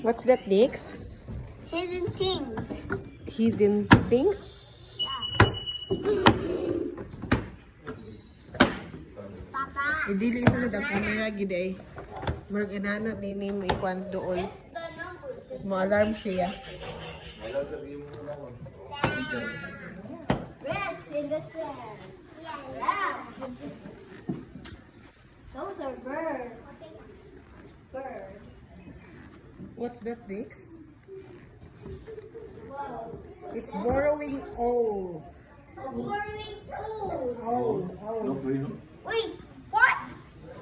What's that, Nix? Hidden things. Hidden things? Papa. Idili sa na camera gid ay. Murag inana din mo ikuan dool. Mo alarm siya. Red in the sand. Yeah. Those are birds. Birds. What's that, Nix? Whoa. It's borrowing owl. A boring pool. Owl. Wait, what?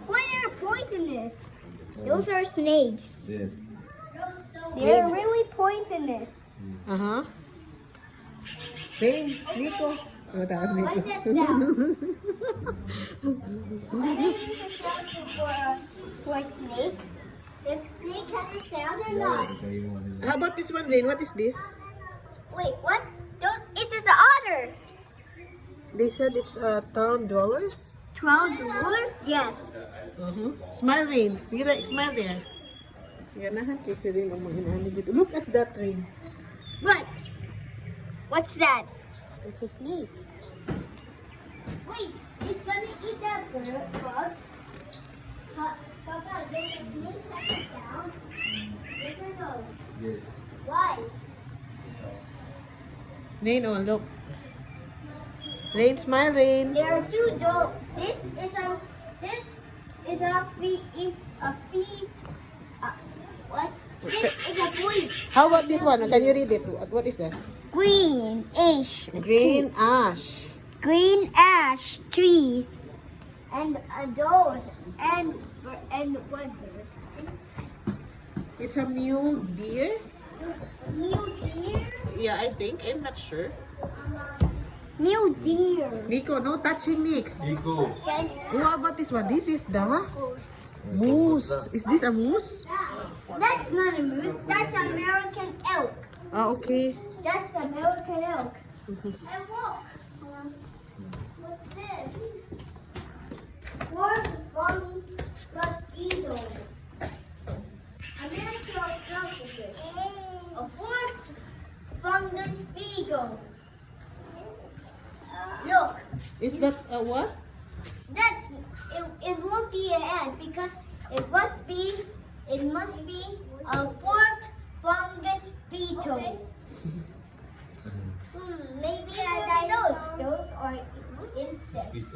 Why are poisonous? Those are snakes. Yes. They're really poisonous. Aha. Rain, Nico. Oh, taas Nico. What's that sound? Why do you use a sound for a snake? Does snake have a sound or not? How about this one, Rain? What is this? Wait, what? It is an otter. They said it's $10. $12? Yes. Smile, Rain. You like smile there. Yan na, kasi Rain ang mahinahanig dito. Look at that, Rain. What? What's that? It's a snake. Wait, it's gonna eat that bug. Papa, does a snake have a sound? Yes or no? Yes. Why? Rain, oh, look. Rain, smile, Rain. There are two dogs. This is a what? This is a boy. How about this one? Can you read it? What is that? Green ash. Green ash. Green ash trees. And doors. And what's it? It's a mule deer. Mule deer. Yeah, I think. I'm not sure. Mule deer. Nico, no touching mix. Nico. How about this one? This is the moose. Is this a moose? That's not a moose. That's American elk. Ah, okay. That's American elk. And look. What's this? Fourth from mosquito. American sausages. A fourth fungus beagle. Look. Is that a what? It won't be an ant because it must be a fourth fungus beetle. Maybe I those are insects.